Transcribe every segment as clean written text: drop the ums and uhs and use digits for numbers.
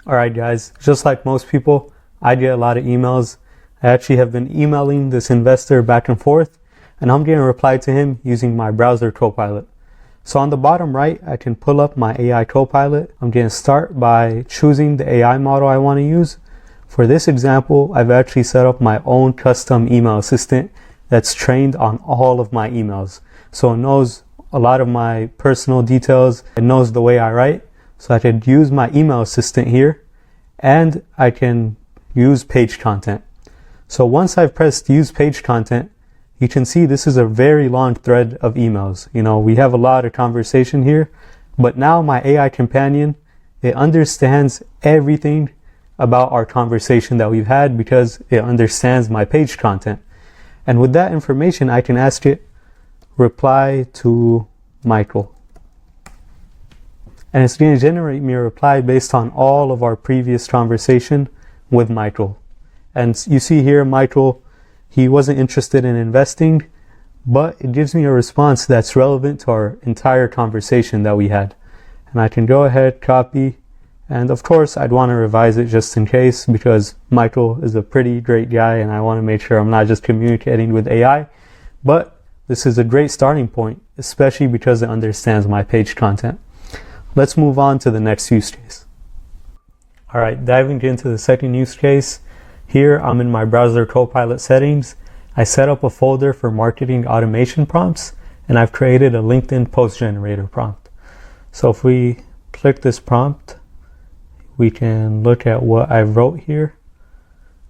Alright guys, just like most people, I get a lot of emails. I actually have been emailing this investor back and forth, and I'm getting a reply to him using my BrowserCopilot. So on the bottom right, I can pull up my AI Copilot. I'm going to start by choosing the AI model I want to use. For this example, I've actually set up my own custom email assistant that's trained on all of my emails. So it knows a lot of my personal details. It knows the way I write. So I could use my email assistant here, and I can use page content. So once I've pressed use page content, you can see this is a very long thread of emails. We have a lot of conversation here, but now my AI companion, it understands everything about our conversation that we've had because it understands my page content. And with that information, I can ask it, reply to Michael. And it's going to generate me a reply based on all of our previous conversation with Michael. And you see here, Michael, he wasn't interested in investing, but it gives me a response that's relevant to our entire conversation that we had. And I can go ahead, copy, and of course I'd want to revise it just in case, because Michael is a pretty great guy and I want to make sure I'm not just communicating with AI. But this is a great starting point, especially because it understands my page content. Let's move on to the next use case. Alright, diving into the second use case. Here I'm in my BrowserCopilot settings. I set up a folder for marketing automation prompts, and I've created a LinkedIn post generator prompt. So if we click this prompt, we can look at what I wrote here.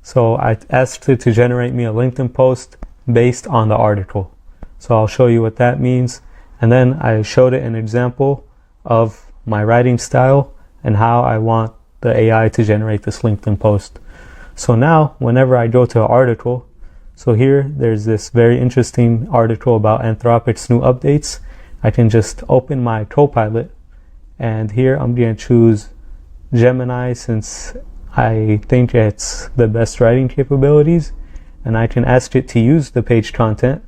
So I asked it to generate me a LinkedIn post based on the article. So I'll show you what that means. And then I showed it an example of my writing style and how I want the AI to generate this LinkedIn post. So now whenever I go to an article, so here there's this very interesting article about Anthropic's new updates. I can just open my Copilot, and here I'm going to choose Gemini since I think it's the best writing capabilities, and I can ask it to use the page content,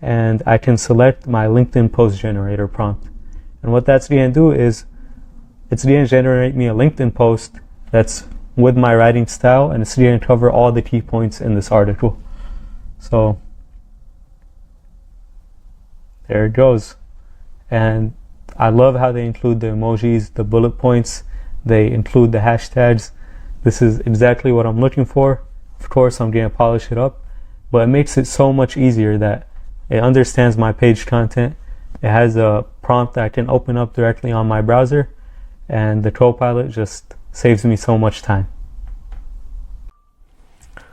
and I can select my LinkedIn post generator prompt. And what that's going to do is it's going to generate me a LinkedIn post that's with my writing style, and it's going to cover all the key points in this article. So there it goes. And I love how they include the emojis, the bullet points, they include the hashtags. This is exactly what I'm looking for. Of course, I'm going to polish it up, but it makes it so much easier that it understands my page content. It has a prompt that I can open up directly on my browser, and the Copilot just saves me so much time.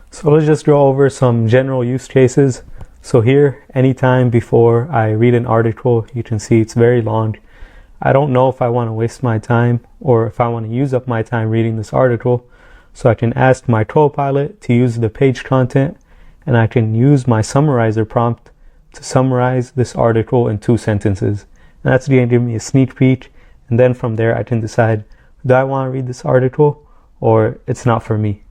So let's just go over some general use cases. So here, anytime before I read an article, you can see it's very long. I don't know if I want to waste my time or if I want to use up my time reading this article. So I can ask my Copilot to use the page content, and I can use my summarizer prompt to summarize this article in 2 sentences. And that's going to give me a sneak peek, and then from there I can decide, do I want to read this article or it's not for me.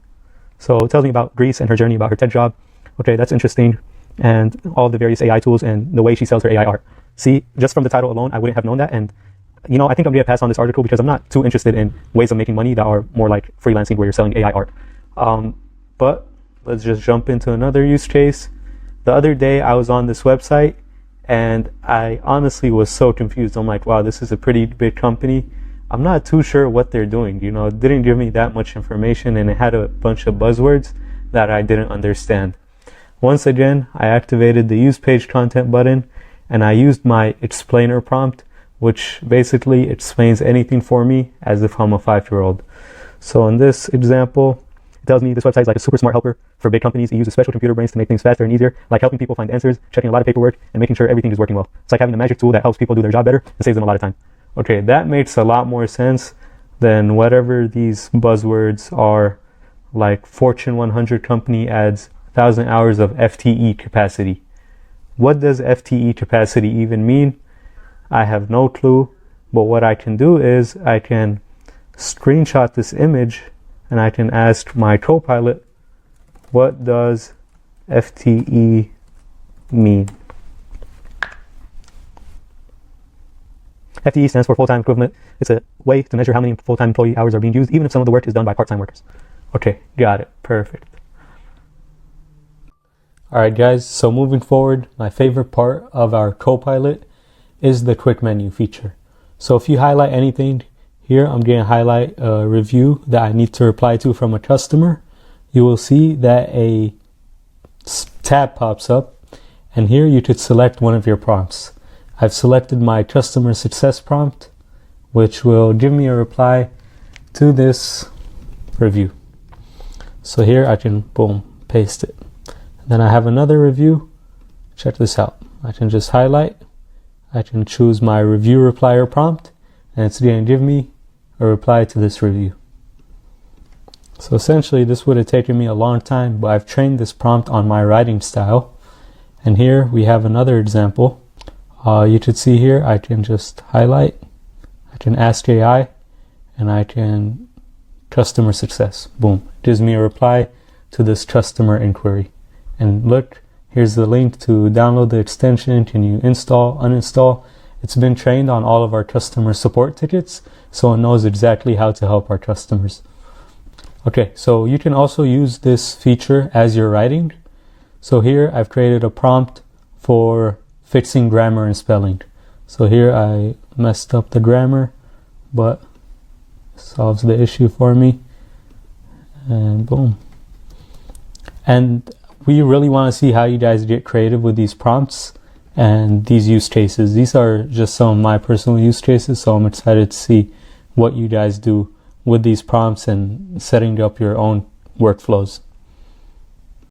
So it tells me about Greece and her journey about her tech job. Okay, that's interesting. And all the various AI tools and the way she sells her AI art. See, just from the title alone, I wouldn't have known that. And I think I'm going to pass on this article because I'm not too interested in ways of making money that are more like freelancing where you're selling AI art. But let's just jump into another use case. The other day I was on this website and I honestly was so confused. I'm like, wow, this is a pretty big company. I'm not too sure what they're doing. It didn't give me that much information, and it had a bunch of buzzwords that I didn't understand. Once again, I activated the use page content button, and I used my explainer prompt, which basically explains anything for me as if I'm a 5-year-old. So in this example, it tells me this website is like a super smart helper for big companies. It uses special computer brains to make things faster and easier, like helping people find answers, checking a lot of paperwork, and making sure everything is working well. It's like having a magic tool that helps people do their job better and saves them a lot of time. Okay, that makes a lot more sense than whatever these buzzwords are, like Fortune 100 company adds 1,000 hours of FTE capacity. What does FTE capacity even mean? I have no clue, but what I can do is I can screenshot this image and I can ask my Copilot, what does FTE mean? FTE stands for full-time equivalent. It's a way to measure how many full-time employee hours are being used, even if some of the work is done by part-time workers. Okay, got it. Perfect. Alright guys, so moving forward, my favorite part of our Copilot is the quick menu feature. So if you highlight anything here, I'm going to highlight a review that I need to reply to from a customer. You will see that a tab pops up, and here you could select one of your prompts. I've selected my customer success prompt, which will give me a reply to this review. So here I can, boom, paste it. Then I have another review. Check this out. I can just highlight. I can choose my review replier prompt, and it's going to give me a reply to this review. So essentially this would have taken me a long time, but I've trained this prompt on my writing style. And here we have another example. You could see here I can just highlight. I can ask AI, and I can customer success. Boom. It gives me a reply to this customer inquiry. And look, here's the link to download the extension. Can you install, uninstall? It's been trained on all of our customer support tickets, so it knows exactly how to help our customers. Okay, so you can also use this feature as you're writing. So here I've created a prompt for fixing grammar and spelling. So here I messed up the grammar, but it solves the issue for me. And boom. And we really want to see how you guys get creative with these prompts and these use cases. These are just some of my personal use cases, so I'm excited to see what you guys do with these prompts and setting up your own workflows.